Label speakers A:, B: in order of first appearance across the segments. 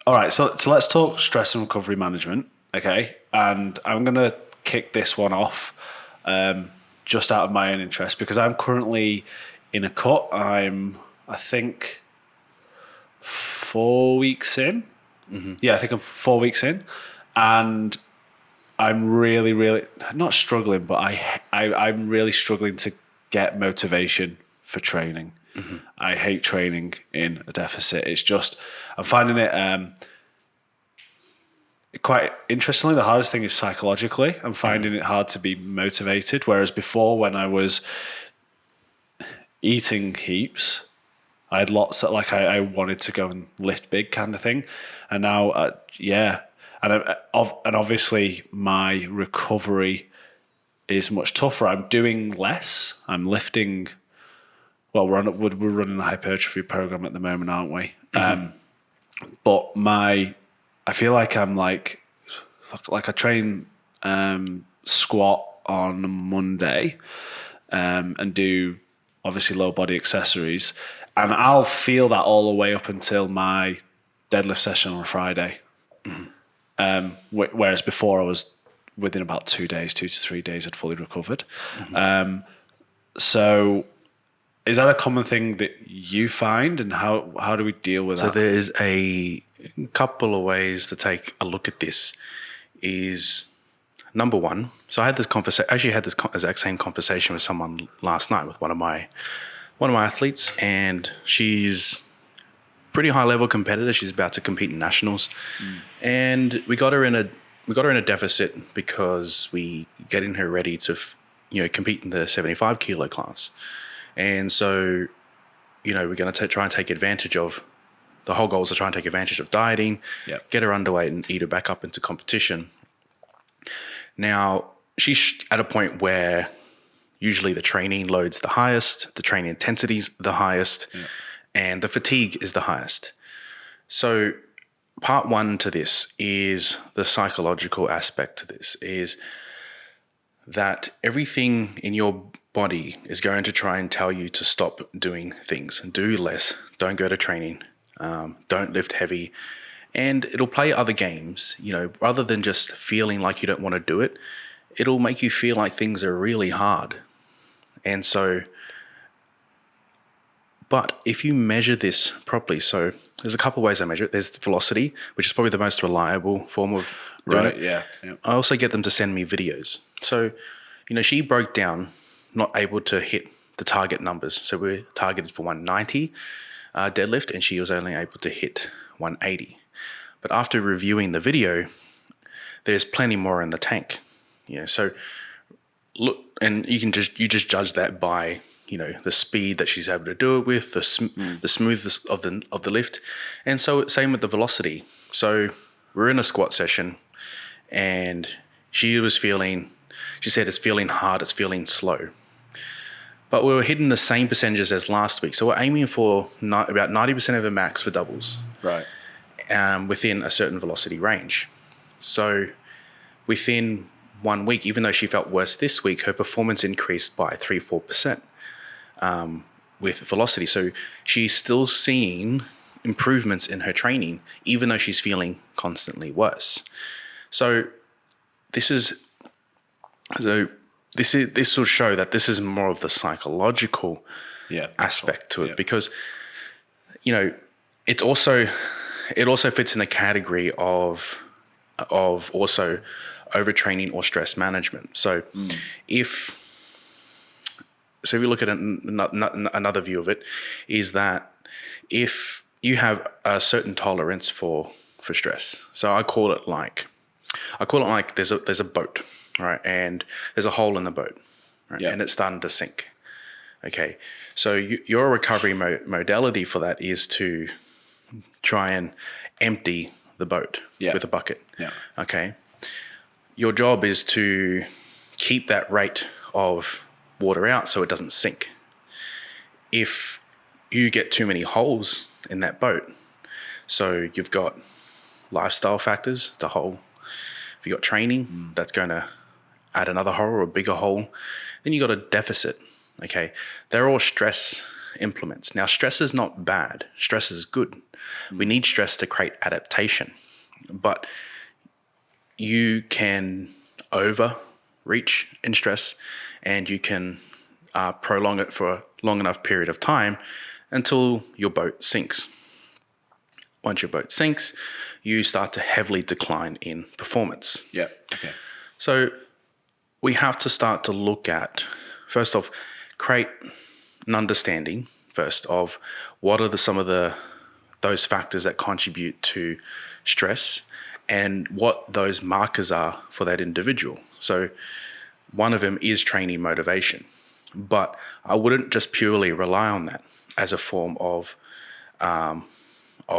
A: All right, so let's talk stress and recovery management, okay? And I'm gonna kick this one off just out of my own interest because I'm currently in a cut. I think 4 weeks in. Yeah, I think I'm 4 weeks in, and I'm really not struggling, but I'm really struggling to get motivation for training. I hate training in a deficit. It's just I'm finding it quite interestingly. The hardest thing is psychologically. I'm finding it hard to be motivated. Whereas before, when I was eating heaps, I had lots of I wanted to go and lift big kind of thing, and now yeah, and obviously my recovery is much tougher. I'm doing less. I'm lifting. Well, we're running a hypertrophy program at the moment, aren't we? But I feel like I'm like I train squat on Monday and do obviously low body accessories, and I'll feel that all the way up until my deadlift session on a Friday. Whereas before I was within about 2 days, 2 to 3 days, I'd fully recovered. So is that a common thing that you find, and how do we deal with
B: So
A: that?
B: there is a couple of ways to take a look at this. Is number one. So I had this conversation. Actually, had this exact same conversation with someone last night with one of my athletes, and she's pretty high level competitor. She's about to compete in nationals, and we got her in a deficit because we getting her ready to compete in the 75 kilo class, and so we're going to try and take advantage of. The whole goal is to try and take advantage of dieting, get her underweight, and eat her back up into competition. Now, she's at a point where usually the training load's the highest, the training intensity's the highest, and the fatigue is the highest. So part one to this is the psychological aspect to this, is that everything in your body is going to try and tell you to stop doing things and do less, don't go to training, don't lift heavy, and it'll play other games. Rather than just feeling like you don't want to do it, it'll make you feel like things are really hard. And so, but if you measure this properly, so there's a couple of ways I measure it. There's velocity, which is probably the most reliable form of doing it.
A: Yeah.
B: I also get them to send me videos. So, she broke down, not able to hit the target numbers. So we're targeted for 190 deadlift, and she was only able to hit 180. But after reviewing the video, there's plenty more in the tank. So look, and you just judge that by the speed that she's able to do it with, the smoothness of the lift, and so same with the velocity. So we're in a squat session, and she said it's feeling hard, it's feeling slow. But we were hitting the same percentages as last week. So we're aiming for about 90% of a max for doubles.
A: Right.
B: Within a certain velocity range. So within 1 week, even though she felt worse this week, her performance increased by 3-4% with velocity. So she's still seeing improvements in her training, even though she's feeling constantly worse. So this will show that this is more of the psychological aspect to it, because it also fits in the category of also overtraining or stress management. So if you look at another view of it, is that if you have a certain tolerance for stress, so I call it like there's a boat, right, and there's a hole in the boat, right, and it's starting to sink. Okay, so your recovery modality for that is to try and empty the boat with a bucket.
A: Yeah.
B: Okay. Your job is to keep that rate of water out so it doesn't sink. If you get too many holes in that boat, so you've got lifestyle factors, the hole. If you've got training, that's going to add another hole or a bigger hole. Then you got a deficit. Okay. They're all stress implements. Now, stress is not bad. Stress is good. We need stress to create adaptation. But you can overreach in stress, and you can prolong it for a long enough period of time until your boat sinks. Once your boat sinks, you start to heavily decline in performance.
A: Yeah. Okay.
B: So we have to start to look at, first off, create an understanding first of what are some of those factors that contribute to stress and what those markers are for that individual. So one of them is training motivation, but I wouldn't just purely rely on that as a form of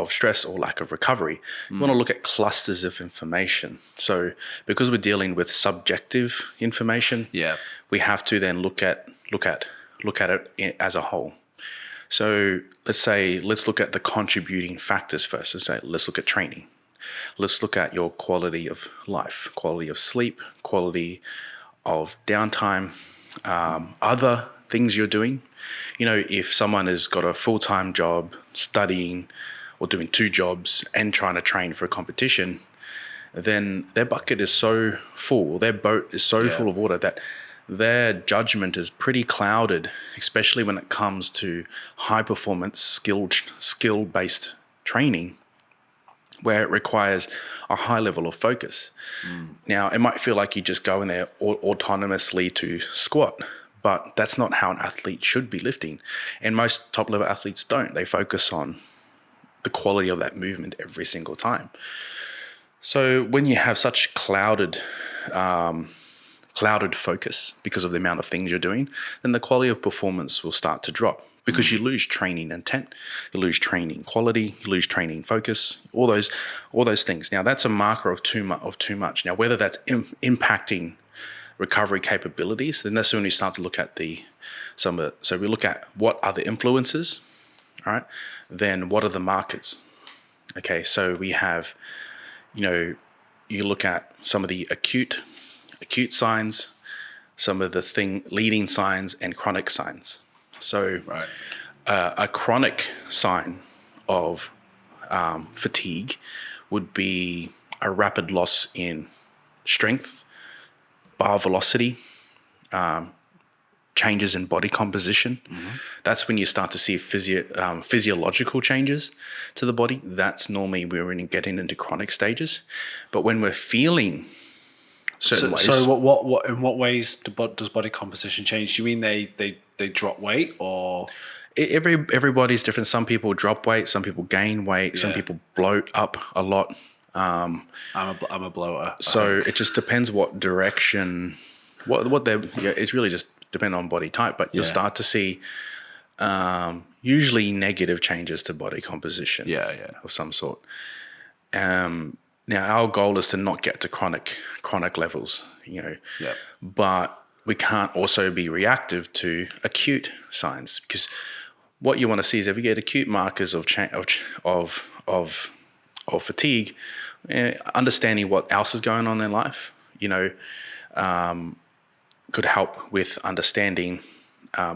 B: stress or lack of recovery. You want to look at clusters of information. So because we're dealing with subjective information, we have to then look at it as a whole. So let's look at the contributing factors first. Let's look at training. Let's look at your quality of life, quality of sleep, quality of downtime, other things you're doing. You know, if someone has got a full-time job studying or doing 2 jobs and trying to train for a competition, then their bucket is so full, their boat is so full of water that their judgment is pretty clouded, especially when it comes to high performance skill-based training, where it requires a high level of focus. Now, it might feel like you just go in there autonomously to squat, but that's not how an athlete should be lifting. And most top-level athletes don't. They focus on the quality of that movement every single time. So when you have such clouded focus because of the amount of things you're doing, then the quality of performance will start to drop because you lose training intent, you lose training quality, you lose training focus, all those things. Now that's a marker of too much. Now whether that's impacting recovery capabilities, then that's when we start to look at so we look at what are the influences, all right? Then what are the markers? Okay, so we have, you look at some of the acute signs, some of the leading signs, and chronic signs. So a chronic sign of fatigue would be a rapid loss in strength, bar velocity, changes in body composition. That's when you start to see physiological changes to the body. That's normally we're getting into chronic stages. But when we're feeling certain ways.
A: So what in what ways does body composition change? Do you mean they drop weight, or
B: everybody's different? Some people drop weight, some people gain weight, some people bloat up a lot.
A: I'm a bloater.
B: So it just depends what direction. It's really just depend on body type, but you'll start to see usually negative changes to body composition of some sort. Now our goal is to not get to chronic levels, but we can't also be reactive to acute signs, because what you want to see is if you get acute markers of fatigue, understanding what else is going on in their life, could help with understanding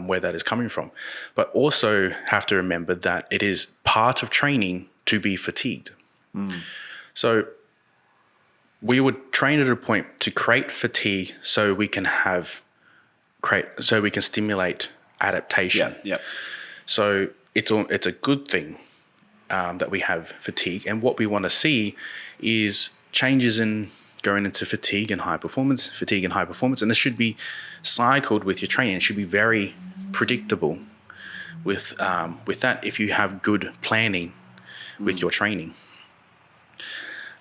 B: where that is coming from. But also have to remember that it is part of training to be fatigued. So we would train at a point to create fatigue so we can stimulate adaptation. So it's a good thing that we have fatigue, and what we want to see is changes in going into fatigue and high performance, and this should be cycled with your training. It should be very predictable with that if you have good planning with your training.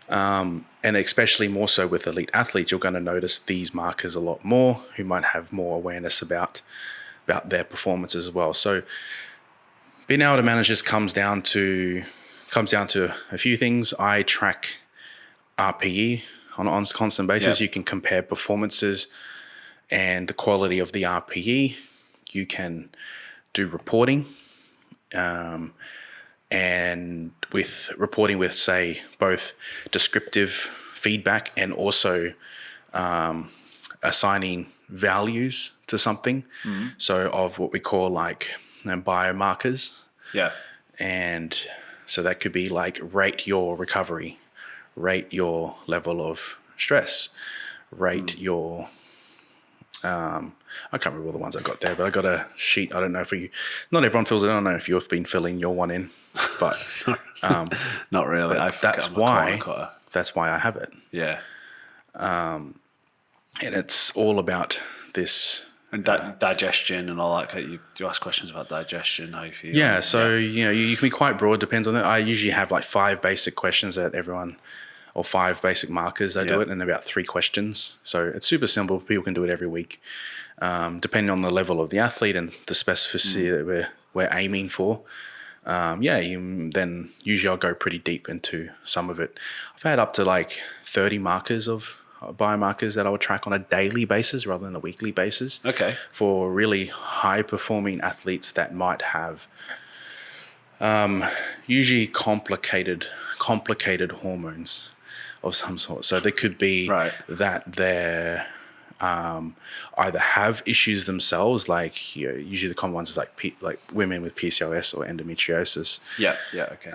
B: And especially more so with elite athletes, you're going to notice these markers a lot more, who might have more awareness about their performance as well. So being able to manage this comes down to a few things. I track RPE on a constant basis. You can compare performances and the quality of the RPE. You can do reporting, and with reporting with, say, both descriptive feedback and also assigning values to something. So of what we call like biomarkers.
A: Yeah.
B: And so that could be like rate your recovery, rate your level of stress, rate your I can't remember all the ones I got there, but I got a sheet. I don't know if not everyone fills it in. I don't know if you've been filling your one in, but
A: not really.
B: But that's why I have it.
A: Yeah.
B: And it's all about this.
A: And digestion and all that. You ask questions about digestion, how you feel.
B: Yeah, so you can be quite broad. Depends on it. I usually have like 5 basic questions that everyone, or 5 basic markers. They do it, and about 3 questions. So it's super simple. People can do it every week, depending on the level of the athlete and the specificity that we're aiming for. Then usually I'll go pretty deep into some of it. I've had up to like 30 markers of biomarkers that I would track on a daily basis rather than a weekly basis.
A: Okay.
B: For really high performing athletes that might have usually complicated hormones of some sort. So there could be that they're either have issues themselves, like usually the common ones is like women with PCOS or endometriosis.
A: Yeah. Okay.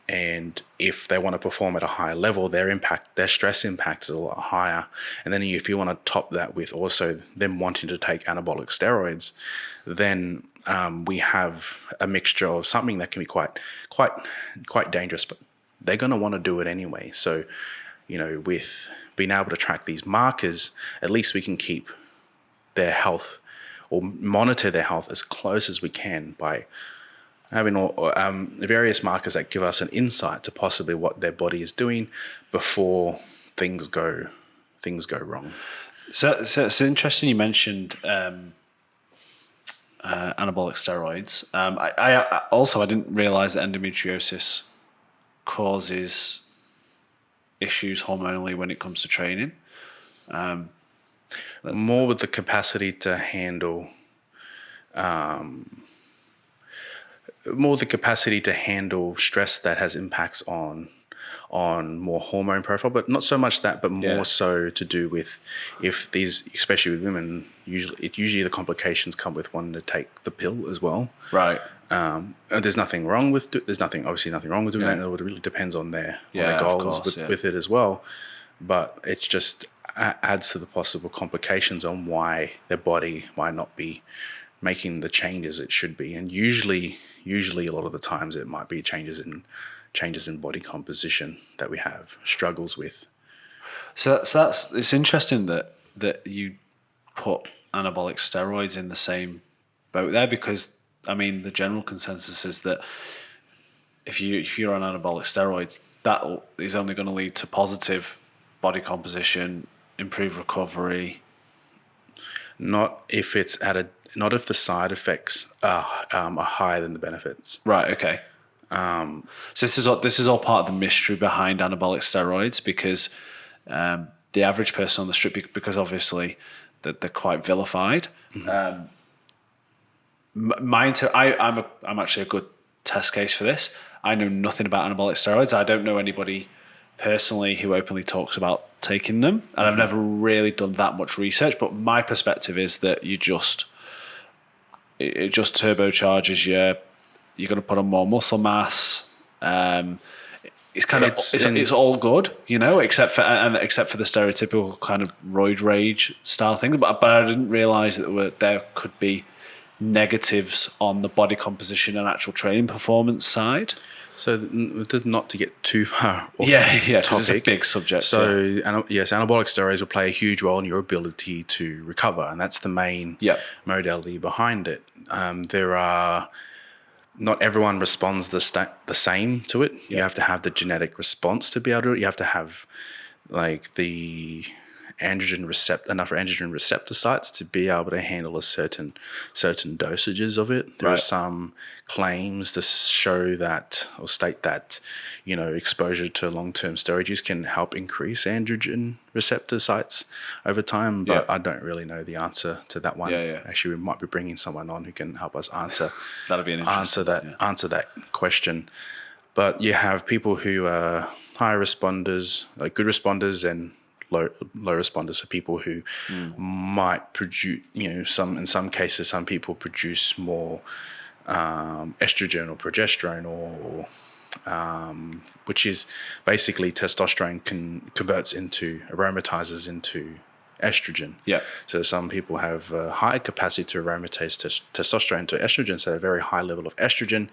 B: And if they want to perform at a higher level, their stress impact is a lot higher. And then if you want to top that with also them wanting to take anabolic steroids, then we have a mixture of something that can be quite dangerous, but they're going to want to do it anyway. So, with being able to track these markers, at least we can keep their health or monitor their health as close as we can by having various markers that give us an insight to possibly what their body is doing before things go wrong.
A: So it's interesting you mentioned anabolic steroids. I didn't realize that endometriosis causes issues hormonally when it comes to training.
B: More with the capacity to handle stress that has impacts on more hormone profile, but not so much that, but more so to do with especially with women, usually the complications come with wanting to take the pill as well.
A: Right.
B: There's nothing wrong with doing that. It really depends on their goals with it as well. But it's just adds to the possible complications on why their body might not be making the changes it should be. And usually a lot of the times it might be changes in body composition that we have struggles with.
A: So it's interesting that you put anabolic steroids in the same boat there, because the general consensus is that if you're on anabolic steroids, that is only going to lead to positive body composition, improved recovery.
B: Not if the side effects are higher than the benefits.
A: Right. Okay. So this is all part of the mystery behind anabolic steroids, because the average person on the street, because obviously that they're quite vilified. Mm-hmm. I'm actually a good test case for this. I know nothing about anabolic steroids. I don't know anybody personally who openly talks about taking them, and I've never really done that much research. But my perspective is that it just turbocharges you. You're going to put on more muscle mass. It's all good, except for the stereotypical kind of roid rage style thing. But I didn't realize that there could be negatives on the body composition and actual training performance side.
B: So not to get too far off
A: topic, it's a big subject.
B: So anabolic steroids will play a huge role in your ability to recover, and that's the main modality behind it. Not everyone responds the same to it. You have to have the genetic response to be able to. You have to have like the enough androgen receptor sites to be able to handle a certain dosages of it. There are some claims to show that or state that exposure to long-term steroid use can help increase androgen receptor sites over time, but I don't really know the answer to that one. Actually, we might be bringing someone on who can help us answer answer that question. But you have people who are high responders, like good responders, and low responders, so people who might produce, in some cases, some people produce more estrogen or progesterone, or which is basically testosterone converts into aromatizes into estrogen.
A: Yeah.
B: So some people have a high capacity to aromatize testosterone to estrogen, so a very high level of estrogen,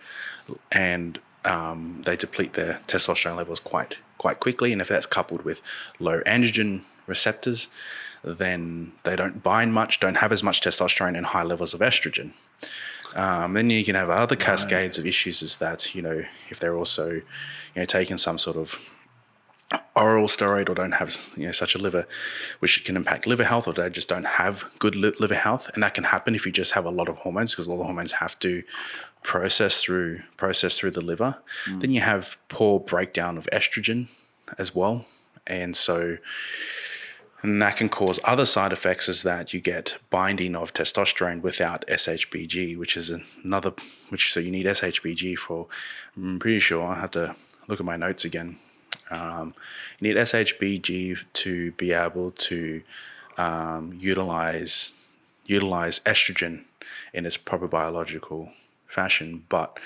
B: and they deplete their testosterone levels quite quickly. And if that's coupled with low androgen receptors, then they don't bind much, don't have as much testosterone, and high levels of estrogen. Then you can have other cascades of issues, is that, if they're also, taking some sort of oral steroid, or don't have, such a liver, which can impact liver health, or they just don't have good liver health. And that can happen if you just have a lot of hormones, because a lot of hormones have to process through the liver. Then you have poor breakdown of estrogen as well. And that can cause other side effects, is that you get binding of testosterone without SHBG, so you need SHBG for, I'm pretty sure, I have to look at my notes again. You need SHBG to be able to utilize estrogen in its proper biological fashion, but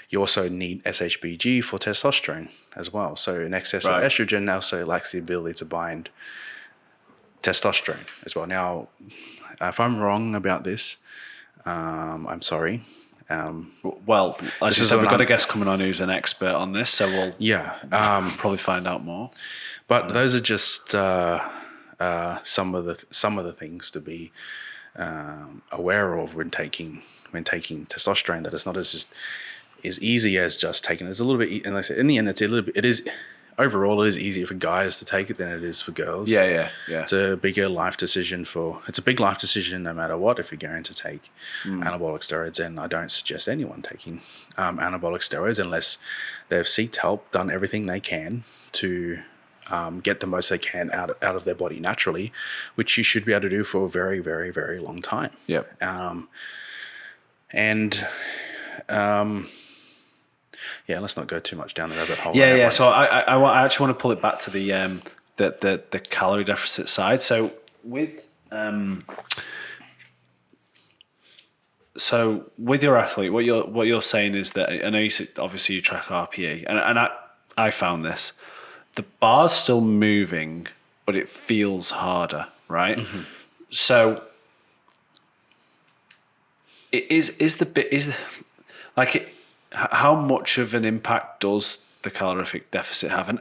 B: you also need SHBG for testosterone as well. So an excess of estrogen also lacks the ability to bind testosterone as well. Now, if I'm wrong about this, I'm sorry.
A: Well, as you said, we've got a guest coming on who's an expert on this, so we'll probably find out more.
B: But those are just some of the things to be aware of when taking testosterone. That it's not as easy as just taking it. It's a little bit, and like I said, in the end, overall, it is easier for guys to take it than it is for girls.
A: Yeah.
B: It's a big life decision no matter what, if you're going to take anabolic steroids. And I don't suggest anyone taking anabolic steroids unless they've sought help, done everything they can to get the most they can out of their body naturally, which you should be able to do for a very, very, very long time.
A: Yep.
B: Let's not go too much down the rabbit hole.
A: Yeah. So I actually want to pull it back to the calorie deficit side. So with your athlete, what you're saying is that, I know you said obviously you track RPE, and I found this. The bar's still moving, but it feels harder, right? Mm-hmm. So how much of an impact does the calorific deficit have? And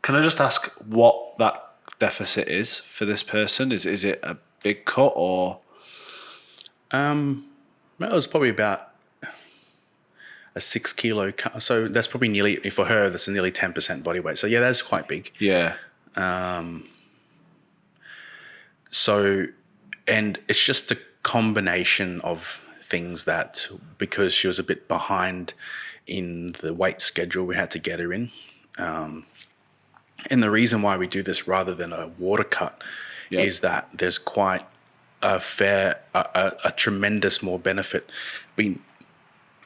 A: can I just ask what that deficit is for this person? Is it a big cut, or?
B: It was probably about a 6 kilo cut. So that's probably nearly 10% body weight. So yeah, that's quite big.
A: Yeah.
B: And it's just a combination of things, that because she was a bit behind in the weight schedule we had to get her in. And the reason why we do this rather than a water cut is that there's quite a tremendous more benefit being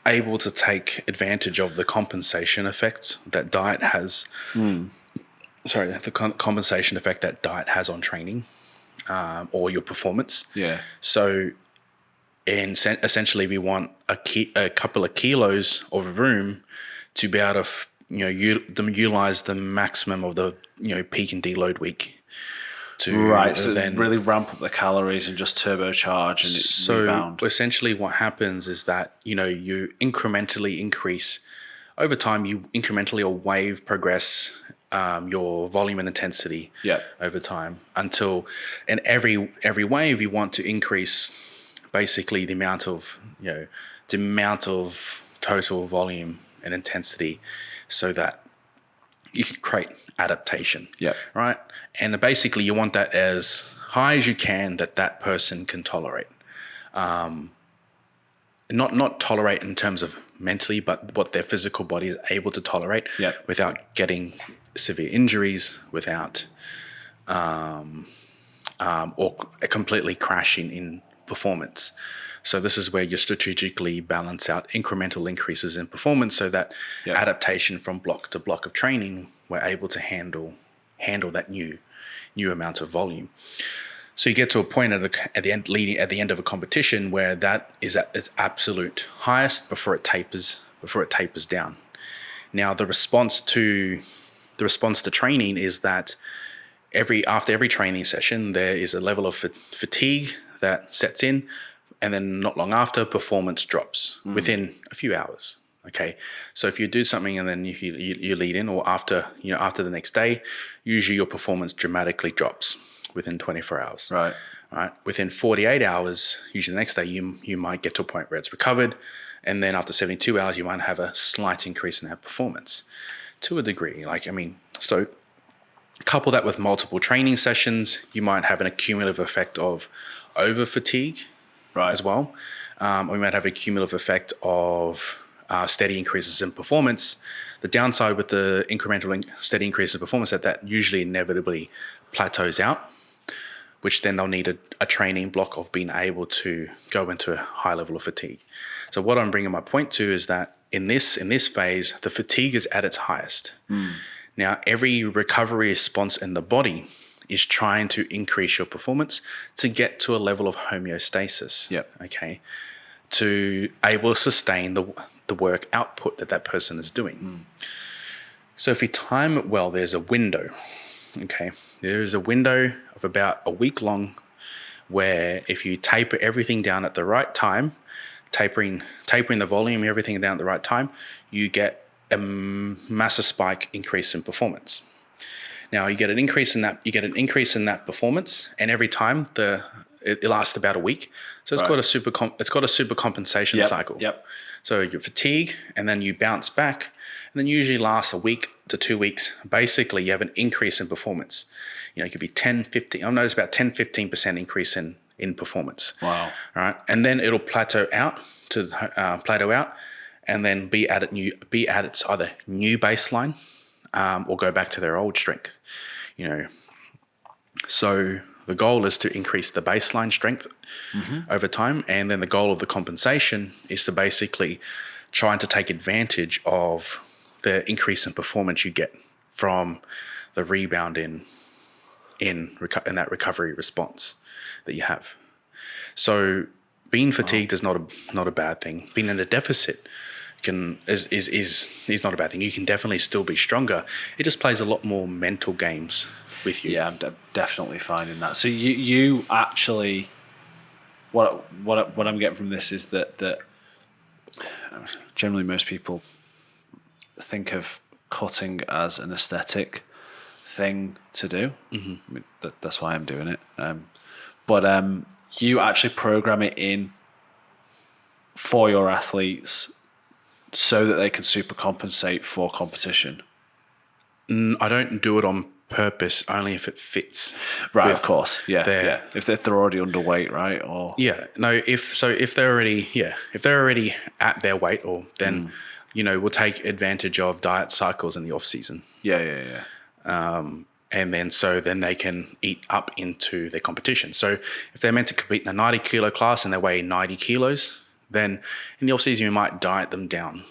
B: able to take advantage of the compensation effect that diet has. The compensation effect that diet has on training or your performance.
A: Yeah.
B: So, and essentially, we want a couple of kilos of room to be able to utilize the maximum of the peak and deload week.
A: So then really ramp up the calories and just turbocharge and rebound.
B: So essentially, what happens is that you incrementally increase over time. You incrementally or wave progress your volume and intensity over time until, in every wave, you want to increase basically the amount of total volume and intensity, so that you can create adaptation.
A: Yeah.
B: Right. And basically, you want that as high as you can that person can tolerate. Not tolerate in terms of mentally, but what their physical body is able to tolerate without getting severe injuries, without or completely crashing in performance. So this is where you strategically balance out incremental increases in performance, so that adaptation from block to block of training, we're able to handle handle that new amount of volume. So you get to a point at the end of a competition where that is at its absolute highest before it tapers down. Now the response to training is that after every training session there is a level of fatigue that sets in, and then not long after, performance drops within a few hours. Okay, so if you do something and then if you lead in, or after the next day, usually your performance dramatically drops within 24 hours.
A: Right.
B: Within 48 hours, usually the next day, you might get to a point where it's recovered, and then after 72 hours, you might have a slight increase in that performance to a degree. So couple that with multiple training sessions, you might have an accumulative effect of over fatigue,
A: Right.
B: as well. Or you might have a cumulative effect of steady increases in performance. The downside with the incremental steady increase in performance that usually inevitably plateaus out, which then they'll need a training block of being able to go into a high level of fatigue. So what I'm bringing my point to is that in this phase, the fatigue is at its highest. Now, every recovery response in the body is trying to increase your performance to get to a level of homeostasis.
A: Yep.
B: Okay. To able to sustain the work output that person is doing. So if you time it well, there's a window. Okay. There's a window of about a week long where if you taper everything down at the right time, tapering the volume, everything down at the right time, you get a massive spike increase in performance. Now you get an increase in that performance, and every time it lasts about a week. So it's got a super compensation cycle.
A: Yep.
B: So you fatigue, and then you bounce back, and then usually lasts a week to 2 weeks. Basically, you have an increase in performance. It could be 10, 15. I've noticed about 10, 15% increase in performance.
A: Wow.
B: All right, and then it'll plateau out, and then be at its either new baseline, or go back to their old strength. So the goal is to increase the baseline strength over time, and then the goal of the compensation is to basically trying to take advantage of the increase in performance you get from the rebound in that recovery response that you have. So being fatigued is not a bad thing. Being in a deficit is not a bad thing. You can definitely still be stronger. It just plays a lot more mental games with you.
A: Yeah, I'm definitely finding that. So you actually, what I'm getting from this is that generally most people think of cutting as an aesthetic thing to do. I mean, that's why I'm doing it. But you actually program it in for your athletes so that they can super compensate for competition.
B: I don't do it on purpose, only if it fits.
A: Right, of course. Yeah. If they're already underweight, right? Or
B: if they're already at their weight, or then we'll take advantage of diet cycles in the off season.
A: Yeah.
B: And then they can eat up into their competition. So if they're meant to compete in a 90 kilo class and they weigh 90 kilos, then in the off season you might diet them down,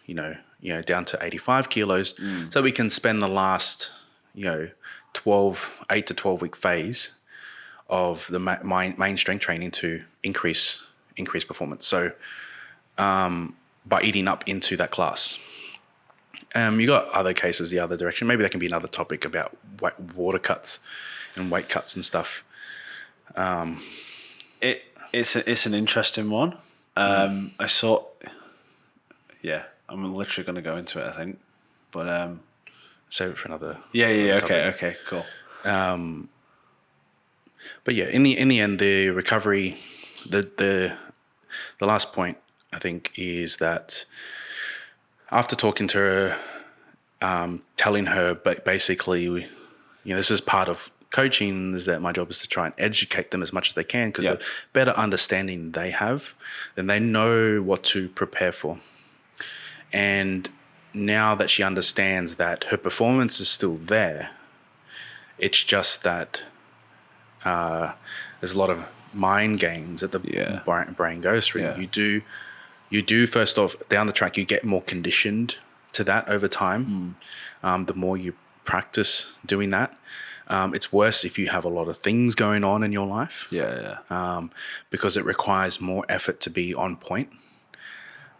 B: down to 85 kilos, so we can spend the last 8 to 12 week phase of the main strength training to increase performance. So by eating up into that class. You got other cases the other direction. Maybe that can be another topic about water cuts and weight cuts and stuff.
A: It's an interesting one. I saw. Yeah, I'm literally going to go into it, I think, but
B: save it for another.
A: Yeah. Okay, cool.
B: But yeah, in the end, the recovery, the last point I think is that after talking to her, telling her, but basically, this is part of coaching, is that my job is to try and educate them as much as they can, because the better understanding they have, then they know what to prepare for. And now that she understands that her performance is still there, it's just that there's a lot of mind games that the brain goes through.
A: Yeah.
B: You do first off, down the track, you get more conditioned to that over time. The more you practice doing that. It's worse if you have a lot of things going on in your life. Because it requires more effort to be on point.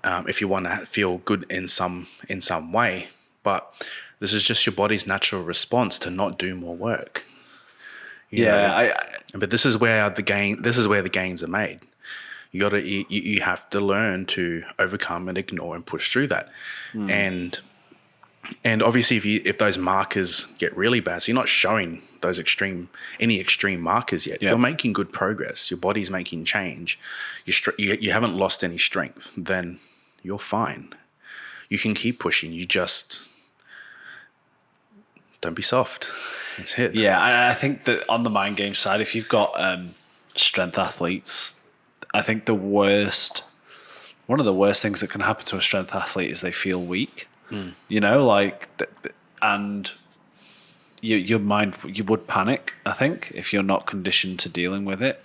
B: If you want to feel good in some way, but this is just your body's natural response to not do more work. You know? But this is where the gains are made. You have to learn to overcome and ignore and push through that. And obviously, if those markers get really bad, so you're not showing those any extreme markers yet. If you're making good progress, your body's making change, you haven't lost any strength, then you're fine. You can keep pushing. You just don't be soft. That's it.
A: Yeah, I think that on the mind game side, if you've got strength athletes, I think one of the worst things that can happen to a strength athlete is they feel weak. You know, like, and your mind, you would panic, I think, if you're not conditioned to dealing with it.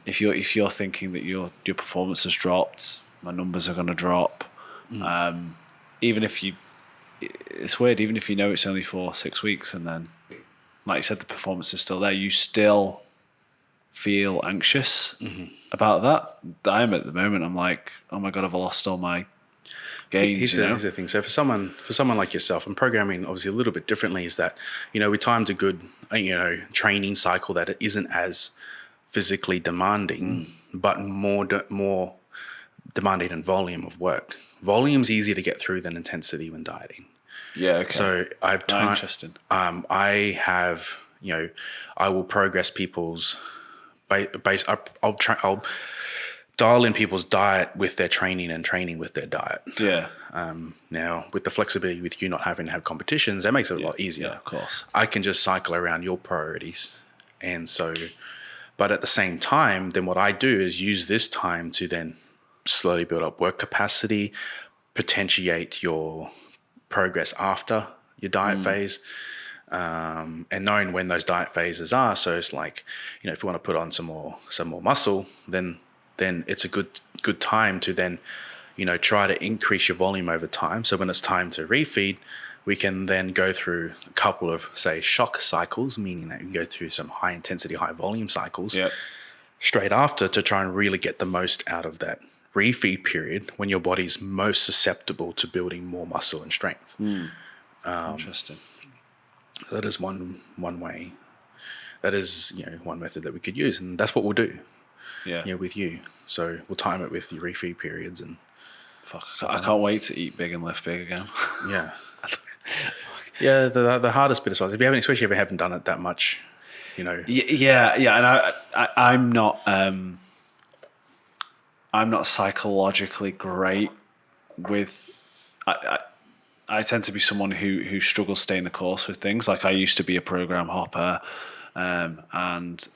A: If you're thinking that your performance has dropped, my numbers are going to drop. Even if it's weird, even if you know it's only 4-6 weeks, and then, like you said, the performance is still there, you still feel anxious about that. I am at the moment. I'm like, oh my God, I've lost all my gains.
B: Here's the thing. So for someone like yourself, and programming obviously a little bit differently, is that, we timed a good, training cycle that it isn't as physically demanding, but more demanding in volume of work. Volume's easier to get through than intensity when dieting.
A: Yeah. Okay.
B: So
A: interesting.
B: I have, I will progress people's base. I'll dial in people's diet with their training and training with their diet.
A: Yeah.
B: Now, with the flexibility with you not having to have competitions, that makes it a lot easier.
A: Yeah, of course.
B: I can just cycle around your priorities. And so, but at the same time, then what I do is use this time to then slowly build up work capacity, potentiate your progress after your diet phase. And knowing when those diet phases are. So it's like, if you want to put on some more muscle, then it's a good time to then, try to increase your volume over time. So when it's time to refeed, we can then go through a couple of, say, shock cycles, meaning that you can go through some high intensity, high volume cycles straight after to try and really get the most out of that refeed period when your body's most susceptible to building more muscle and strength.
A: Interesting.
B: That is one way. That is, one method that we could use, and that's what we'll do.
A: Yeah.
B: With you. So we'll time it with your refeed periods and.
A: So I can't wait to eat big and lift big again.
B: Yeah. Yeah. The hardest bit as well, especially if you haven't done it that much,
A: Yeah, and I'm not psychologically great with. I tend to be someone who struggles staying the course with things. Like, I used to be a program hopper, and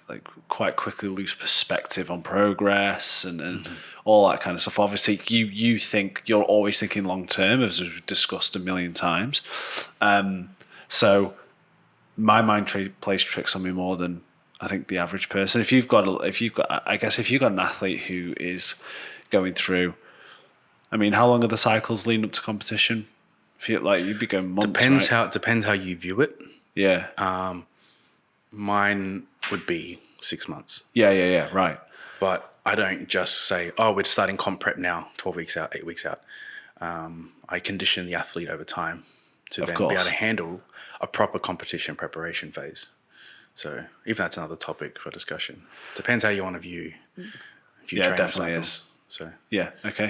A: like quite quickly lose perspective on progress and all that kind of stuff. Obviously, you're always thinking long term, as we've discussed a million times. So my mind plays tricks on me more than I think the average person. If you've got an athlete who is going through, I mean, how long are the cycles leading up to competition? Feel like you'd be going months.
B: Depends how you view it.
A: Yeah.
B: Mine would be 6 months.
A: Yeah. Right.
B: But I don't just say, oh, we're starting comp prep now, 12 weeks out, 8 weeks out. I condition the athlete over time to be able to handle a proper competition preparation phase. So even that's another topic for discussion. Depends how you want to view training
A: definitely
B: cycles.
A: is.
B: So
A: yeah, okay.